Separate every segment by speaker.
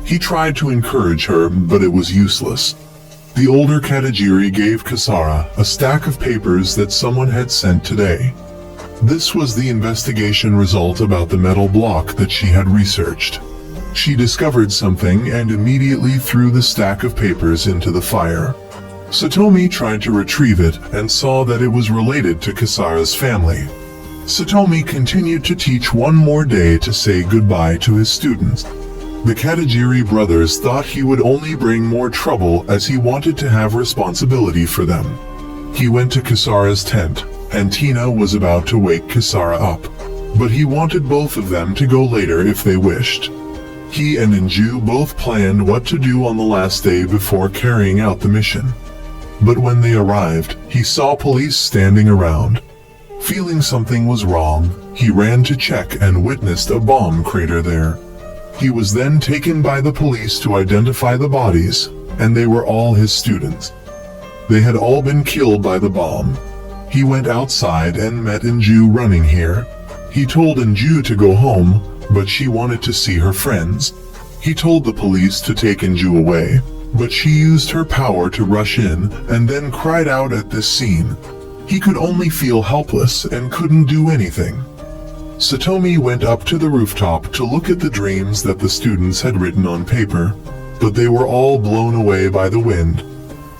Speaker 1: He tried to encourage her, but it was useless. The older Katagiri gave Kasara a stack of papers that someone had sent today. This was the investigation result about the metal block that she had researched. She discovered something and immediately threw the stack of papers into the fire. Satomi tried to retrieve it and saw that it was related to Kasara's family. Satomi continued to teach one more day to say goodbye to his students. The Katagiri brothers thought he would only bring more trouble as he wanted to have responsibility for them. He went to Kasara's tent, and Tina was about to wake Kasara up, but he wanted both of them to go later if they wished. He and Enju both planned what to do on the last day before carrying out the mission. But when they arrived, he saw police standing around. Feeling something was wrong, he ran to check and witnessed a bomb crater there. He was then taken by the police to identify the bodies, and they were all his students. They had all been killed by the bomb. He went outside and met Enju running here. He told Enju to go home, but she wanted to see her friends. He told the police to take Enju away, but she used her power to rush in and then cried out at this scene. He could only feel helpless and couldn't do anything. Satomi went up to the rooftop to look at the dreams that the students had written on paper, but they were all blown away by the wind.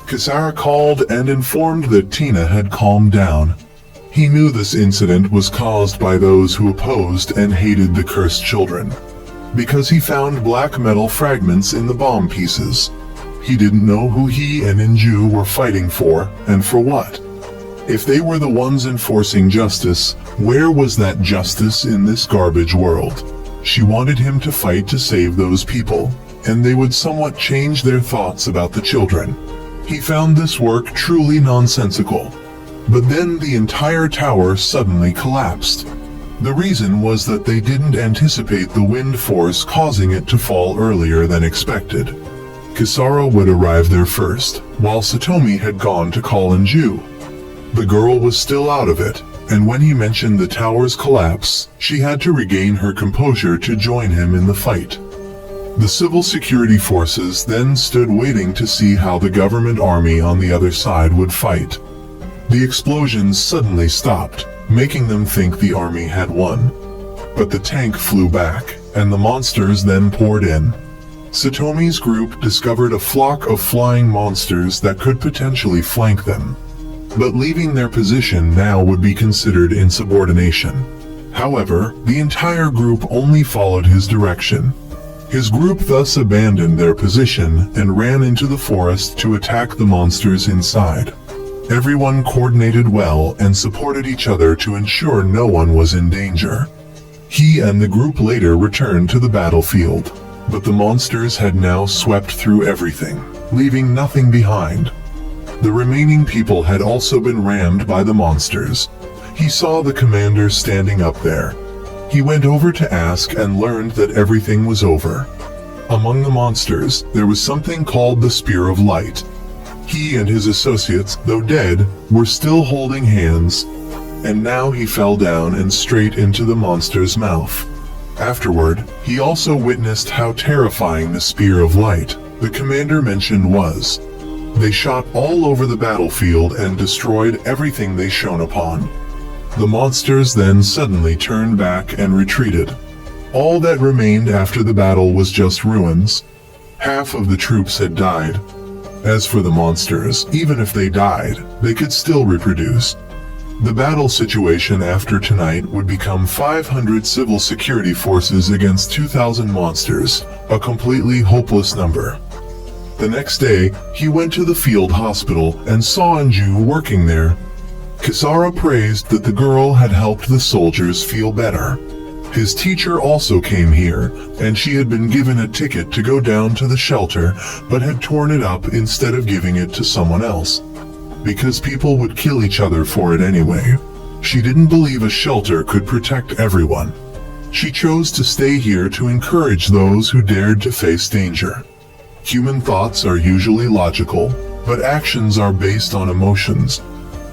Speaker 1: Kasara called and informed that Tina had calmed down. He knew this incident was caused by those who opposed and hated the cursed children, because he found black metal fragments in the bomb pieces. He didn't know who he and Enju were fighting for, and for what. If they were the ones enforcing justice, where was that justice in this garbage world? She wanted him to fight to save those people, and they would somewhat change their thoughts about the children. He found this work truly nonsensical. But then the entire tower suddenly collapsed. The reason was that they didn't anticipate the wind force causing it to fall earlier than expected. Kasara would arrive there first, while Satomi had gone to call Enju. The girl was still out of it, and when he mentioned the tower's collapse, she had to regain her composure to join him in the fight. The civil security forces then stood waiting to see how the government army on the other side would fight. The explosions suddenly stopped, making them think the army had won. But the tank flew back, and the monsters then poured in. Satomi's group discovered a flock of flying monsters that could potentially flank them. But leaving their position now would be considered insubordination. However, the entire group only followed his direction. His group thus abandoned their position and ran into the forest to attack the monsters inside. Everyone coordinated well and supported each other to ensure no one was in danger. He and the group later returned to the battlefield, but the monsters had now swept through everything, leaving nothing behind. The remaining people had also been rammed by the monsters. He saw the commander standing up there. He went over to ask and learned that everything was over. Among the monsters, there was something called the Spear of Light. He and his associates, though dead, were still holding hands, and now he fell down and straight into the monster's mouth. Afterward, he also witnessed how terrifying the Spear of Light, the commander mentioned, was. They shot all over the battlefield and destroyed everything they shone upon. The monsters then suddenly turned back and retreated. All that remained after the battle was just ruins. Half of the troops had died. As for the monsters, even if they died, they could still reproduce. The battle situation after tonight would become 500 civil security forces against 2,000 monsters, a completely hopeless number. The next day, he went to the field hospital and saw Enju working there. Kasara praised that the girl had helped the soldiers feel better. His teacher also came here, and she had been given a ticket to go down to the shelter, but had torn it up instead of giving it to someone else. Because people would kill each other for it anyway. She didn't believe a shelter could protect everyone. She chose to stay here to encourage those who dared to face danger. Human thoughts are usually logical, but actions are based on emotions.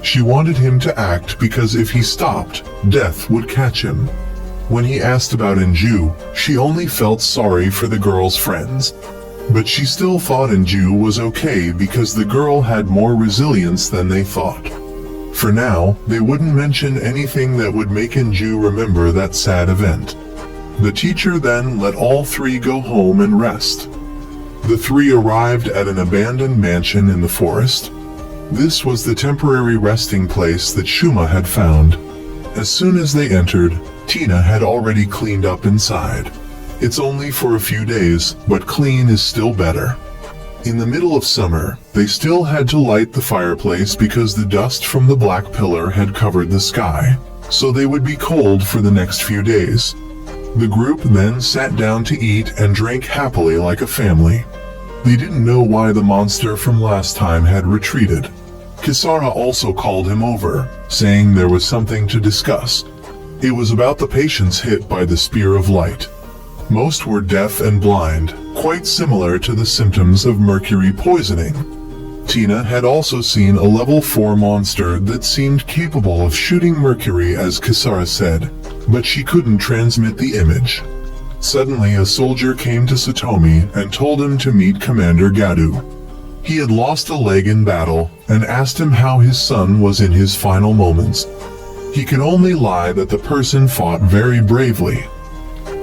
Speaker 1: She wanted him to act because if he stopped, death would catch him. When he asked about Enju, she only felt sorry for the girl's friends. But she still thought Enju was okay because the girl had more resilience than they thought. For now, they wouldn't mention anything that would make Enju remember that sad event. The teacher then let all three go home and rest. The three arrived at an abandoned mansion in the forest. This was the temporary resting place that Shuma had found. As soon as they entered, Tina had already cleaned up inside. It's only for a few days, but clean is still better. In the middle of summer, they still had to light the fireplace because the dust from the black pillar had covered the sky, so they would be cold for the next few days. The group then sat down to eat and drank happily like a family. They didn't know why the monster from last time had retreated. Kisara also called him over, saying there was something to discuss. It was about the patients hit by the spear of light. Most were deaf and blind, quite similar to the symptoms of mercury poisoning. Tina had also seen a level 4 monster that seemed capable of shooting mercury, as Kisara said, but she couldn't transmit the image. Suddenly a soldier came to Satomi and told him to meet Commander Gadu. He had lost a leg in battle and asked him how his son was in his final moments. He could only lie that the person fought very bravely.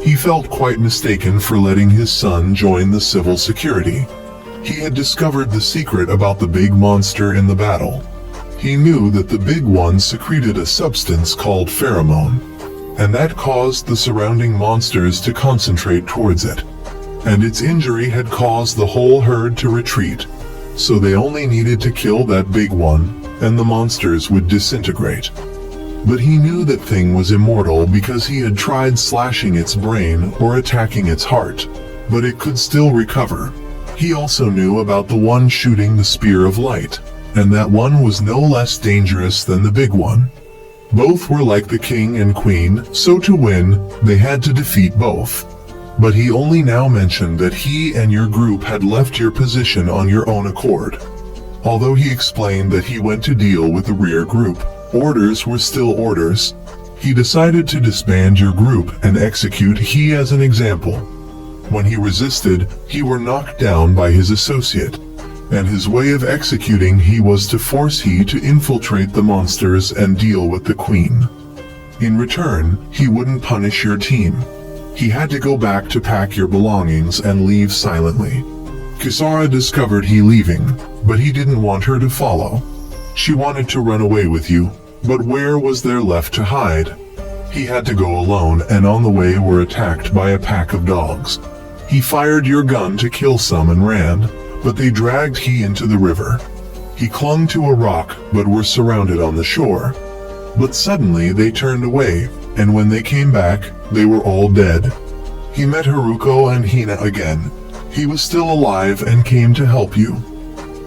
Speaker 1: He felt quite mistaken for letting his son join the civil security. He had discovered the secret about the big monster in the battle. He knew that the big one secreted a substance called pheromone, and that caused the surrounding monsters to concentrate towards it. And its injury had caused the whole herd to retreat, so they only needed to kill that big one, and the monsters would disintegrate. But he knew that thing was immortal because he had tried slashing its brain or attacking its heart, but it could still recover. He also knew about the one shooting the spear of light, and that one was no less dangerous than the big one. Both were like the king and queen, so to win, they had to defeat both. But he only now mentioned that he and your group had left your position on your own accord. Although he explained that he went to deal with the rear group, orders were still orders. He decided to disband your group and execute he as an example. When he resisted, he were knocked down by his associate, and his way of executing he was to force he to infiltrate the monsters and deal with the queen. In return, he wouldn't punish your team. He had to go back to pack your belongings and leave silently. Kisara discovered he leaving, but he didn't want her to follow. She wanted to run away with you, but where was there left to hide? He had to go alone, and on the way were attacked by a pack of dogs. He fired your gun to kill some and ran, but they dragged he into the river. He clung to a rock, but were surrounded on the shore. But suddenly they turned away, and when they came back, they were all dead. He met Haruko and Hina again. He was still alive and came to help you.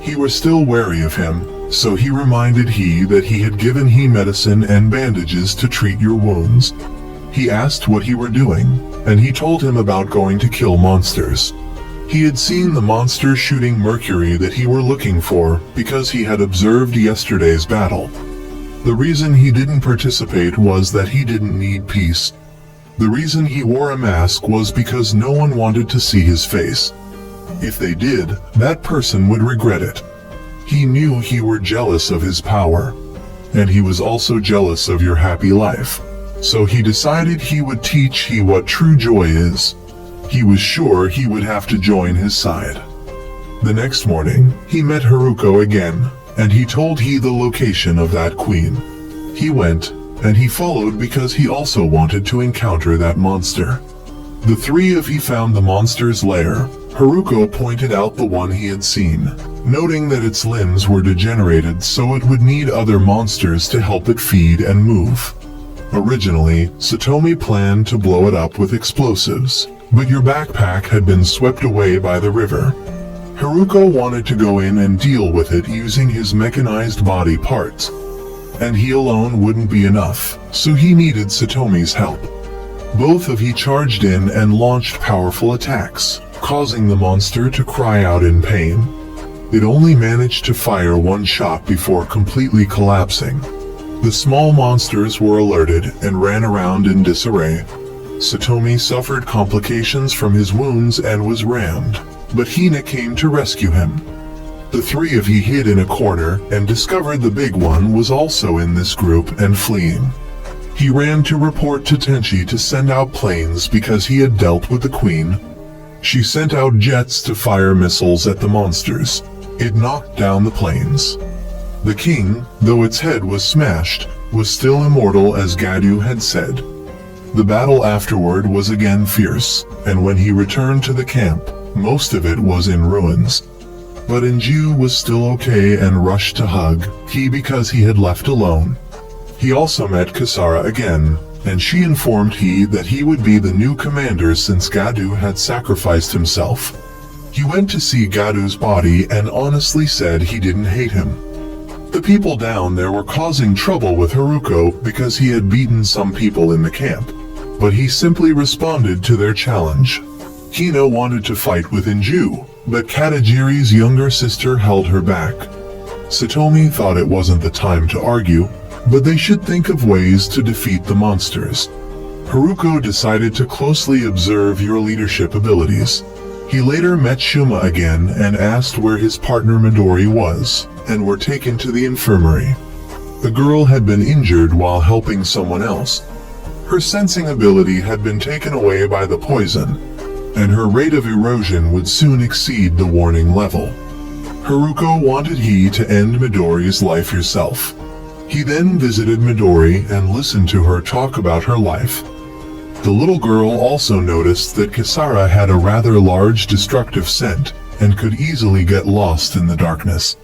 Speaker 1: He was still wary of him, so he reminded he that he had given he medicine and bandages to treat your wounds. He asked what he were doing, and he told him about going to kill monsters. He had seen the monster shooting mercury that he were looking for because he had observed yesterday's battle. The reason he didn't participate was that he didn't need peace. The reason he wore a mask was because no one wanted to see his face. If they did, that person would regret it. He knew he were jealous of his power, and he was also jealous of your happy life. So he decided he would teach he what true joy is. He was sure he would have to join his side. The next morning, he met Haruko again, and he told he the location of that queen. He went, and he followed because he also wanted to encounter that monster. The three of he found the monster's lair. Haruko pointed out the one he had seen, noting that its limbs were degenerated so it would need other monsters to help it feed and move. Originally, Satomi planned to blow it up with explosives, but your backpack had been swept away by the river. Haruko wanted to go in and deal with it using his mechanized body parts, and he alone wouldn't be enough, so he needed Satomi's help. Both of he charged in and launched powerful attacks, causing the monster to cry out in pain. It only managed to fire one shot before completely collapsing. The small monsters were alerted and ran around in disarray. Satomi suffered complications from his wounds and was rammed, but Hina came to rescue him. The three of you hid in a corner and discovered the big one was also in this group and fleeing. He ran to report to Tenchi to send out planes because he had dealt with the queen. She sent out jets to fire missiles at the monsters. It knocked down the planes. The king, though its head was smashed, was still immortal as Gadu had said. The battle afterward was again fierce, and when he returned to the camp, most of it was in ruins. But Enju was still okay and rushed to hug he because he had left alone. He also met Kasara again, and she informed he that he would be the new commander since Gadu had sacrificed himself. He went to see Gadu's body and honestly said he didn't hate him. The people down there were causing trouble with Haruko because he had beaten some people in the camp, but he simply responded to their challenge. Hina wanted to fight with Enju, but Katajiri's younger sister held her back. Satomi thought it wasn't the time to argue, but they should think of ways to defeat the monsters. Haruko decided to closely observe your leadership abilities. He later met Shuma again and asked where his partner Midori was, and were taken to the infirmary. The girl had been injured while helping someone else. Her sensing ability had been taken away by the poison, and her rate of erosion would soon exceed the warning level. Haruko wanted he to end Midori's life herself. He then visited Midori and listened to her talk about her life. The little girl also noticed that Kasara had a rather large destructive scent and could easily get lost in the darkness.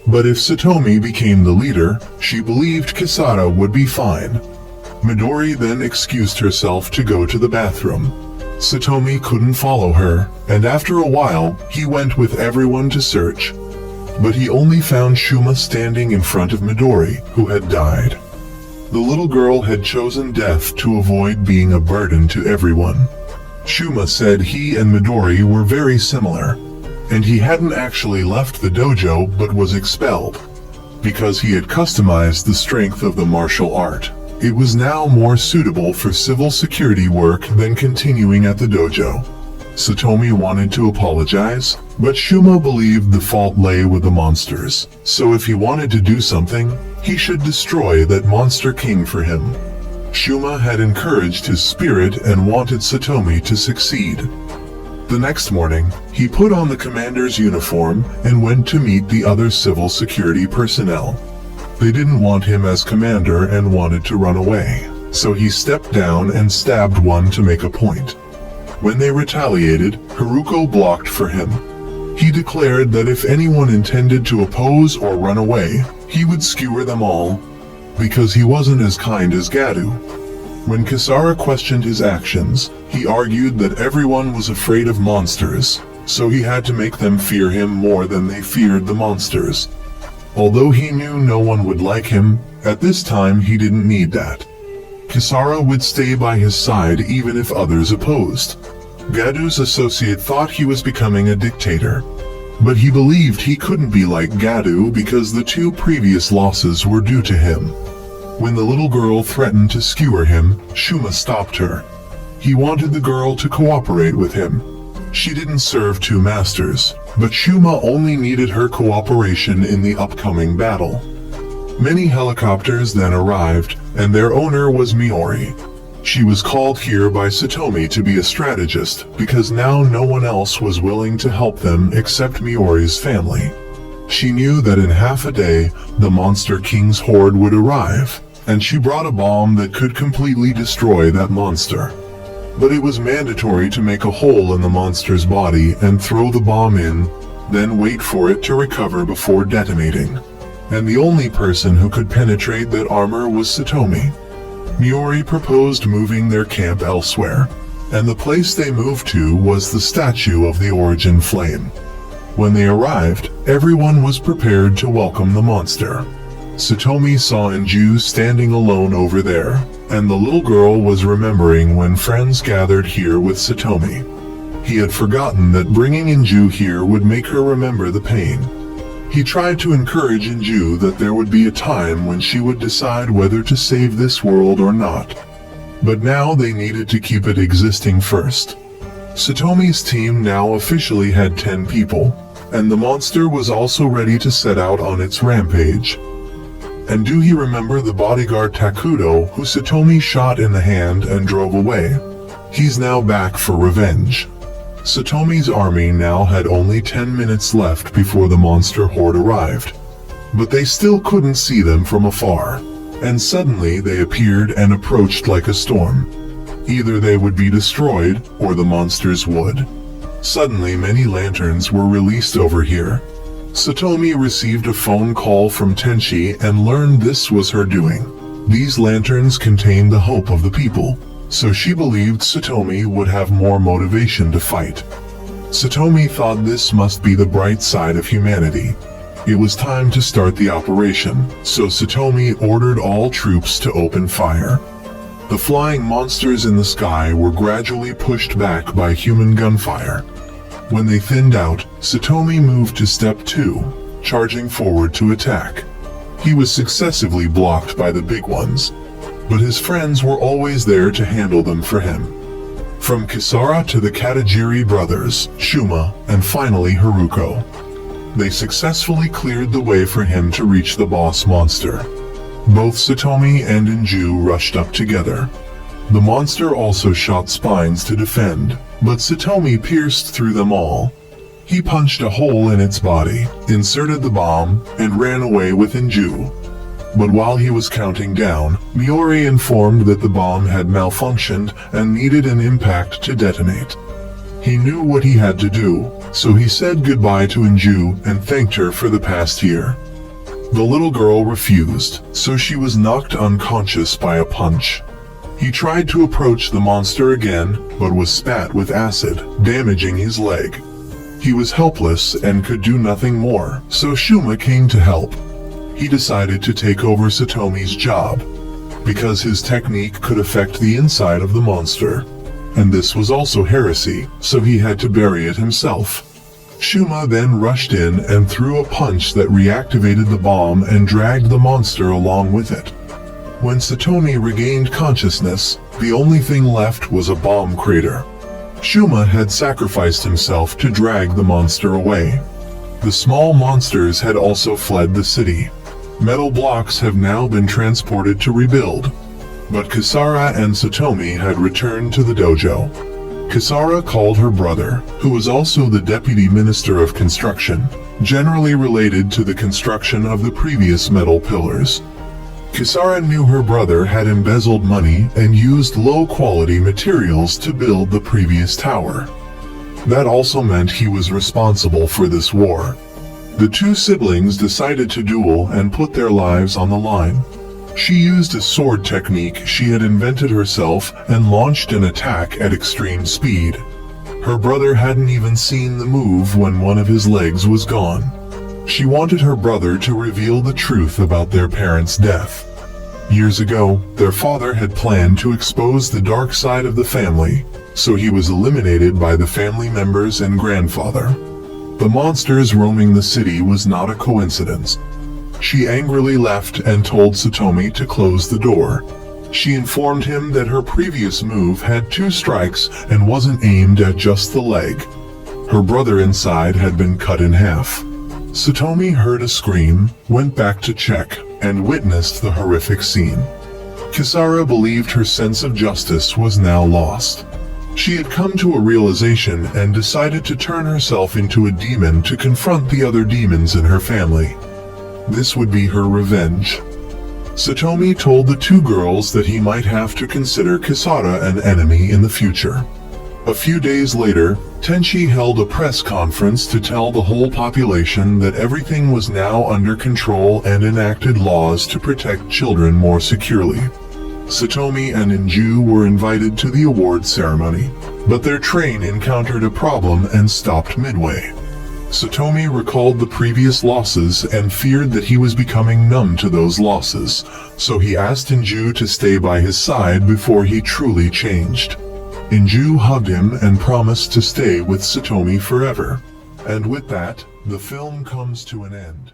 Speaker 1: But if Satomi became the leader, she believed Kasara would be fine. Midori then excused herself to go to the bathroom. Satomi couldn't follow her, and after a while, he went with everyone to search. But he only found Shuma standing in front of Midori, who had died. The little girl had chosen death to avoid being a burden to everyone. Shuma said he and Midori were very similar, and he hadn't actually left the dojo but was expelled. Because he had customized the strength of the martial art, it was now more suitable for civil security work than continuing at the dojo. Satomi wanted to apologize, but Shuma believed the fault lay with the monsters, so if he wanted to do something, he should destroy that monster king for him. Shuma had encouraged his spirit and wanted Satomi to succeed. The next morning, he put on the commander's uniform and went to meet the other civil security personnel. They didn't want him as commander and wanted to run away, so he stepped down and stabbed one to make a point. When they retaliated, Haruko blocked for him. He declared that if anyone intended to oppose or run away, he would skewer them all, because he wasn't as kind as Gadu. When Kasara questioned his actions, he argued that everyone was afraid of monsters, so he had to make them fear him more than they feared the monsters. Although he knew no one would like him, at this time he didn't need that. Kasara would stay by his side even if others opposed. Gadu's associate thought he was becoming a dictator, but he believed he couldn't be like Gadu because the two previous losses were due to him. When the little girl threatened to skewer him, Shuma stopped her. He wanted the girl to cooperate with him. She didn't serve two masters, but Shuma only needed her cooperation in the upcoming battle. Many helicopters then arrived, and their owner was Miori. She was called here by Satomi to be a strategist, because now no one else was willing to help them except Miori's family. She knew that in half a day, the Monster King's horde would arrive, and she brought a bomb that could completely destroy that monster. But it was mandatory to make a hole in the monster's body and throw the bomb in, then wait for it to recover before detonating. And the only person who could penetrate that armor was Satomi. Miori proposed moving their camp elsewhere, and the place they moved to was the statue of the Origin Flame. When they arrived, everyone was prepared to welcome the monster. Satomi saw Enju standing alone over there, and the little girl was remembering when friends gathered here with Satomi. He had forgotten that bringing Enju here would make her remember the pain. He tried to encourage Enju that there would be a time when she would decide whether to save this world or not. But now they needed to keep it existing first. Satomi's team now officially had 10 people, and the monster was also ready to set out on its rampage. And do you remember the bodyguard Takudo who Satomi shot in the hand and drove away? He's now back for revenge. Satomi's army now had only 10 minutes left before the monster horde arrived. But they still couldn't see them from afar, and suddenly they appeared and approached like a storm. Either they would be destroyed, or the monsters would. Suddenly many lanterns were released over here. Satomi received a phone call from Tenchi and learned this was her doing. These lanterns contained the hope of the people, so she believed Satomi would have more motivation to fight. Satomi thought this must be the bright side of humanity. It was time to start the operation, so Satomi ordered all troops to open fire. The flying monsters in the sky were gradually pushed back by human gunfire. When they thinned out, Satomi moved to step 2, charging forward to attack. He was successively blocked by the big ones, but his friends were always there to handle them for him. From Kisara to the Katajiri brothers, Shuma, and finally Haruko. They successfully cleared the way for him to reach the boss monster. Both Satomi and Enju rushed up together. The monster also shot spines to defend, but Satomi pierced through them all. He punched a hole in its body, inserted the bomb, and ran away with Enju. But while he was counting down, Miori informed that the bomb had malfunctioned and needed an impact to detonate. He knew what he had to do, so he said goodbye to Enju and thanked her for the past year. The little girl refused, so she was knocked unconscious by a punch. He tried to approach the monster again, but was spat with acid, damaging his leg. He was helpless and could do nothing more, so Shuma came to help. He decided to take over Satomi's job, because his technique could affect the inside of the monster. And this was also heresy, so he had to bury it himself. Shuma then rushed in and threw a punch that reactivated the bomb and dragged the monster along with it. When Satomi regained consciousness, the only thing left was a bomb crater. Shuma had sacrificed himself to drag the monster away. The small monsters had also fled the city. Metal blocks have now been transported to rebuild. But Kisara and Satomi had returned to the dojo. Kisara called her brother, who was also the Deputy Minister of Construction, generally related to the construction of the previous metal pillars. Kisara knew her brother had embezzled money and used low-quality materials to build the previous tower. That also meant he was responsible for this war. The two siblings decided to duel and put their lives on the line. She used a sword technique she had invented herself and launched an attack at extreme speed. Her brother hadn't even seen the move when one of his legs was gone. She wanted her brother to reveal the truth about their parents' death. Years ago, their father had planned to expose the dark side of the family, so he was eliminated by the family members and grandfather. The monsters roaming the city was not a coincidence. She angrily left and told Satomi to close the door. She informed him that her previous move had 2 strikes and wasn't aimed at just the leg. Her brother inside had been cut in half. Satomi heard a scream, went back to check, and witnessed the horrific scene. Kisara believed her sense of justice was now lost. She had come to a realization and decided to turn herself into a demon to confront the other demons in her family. This would be her revenge. Satomi told the 2 girls that he might have to consider Kisara an enemy in the future. A few days later, Tenchi held a press conference to tell the whole population that everything was now under control and enacted laws to protect children more securely. Satomi and Enju were invited to the award ceremony, but their train encountered a problem and stopped midway. Satomi recalled the previous losses and feared that he was becoming numb to those losses, so he asked Enju to stay by his side before he truly changed. Enju hugged him and promised to stay with Satomi forever. And with that, the film comes to an end.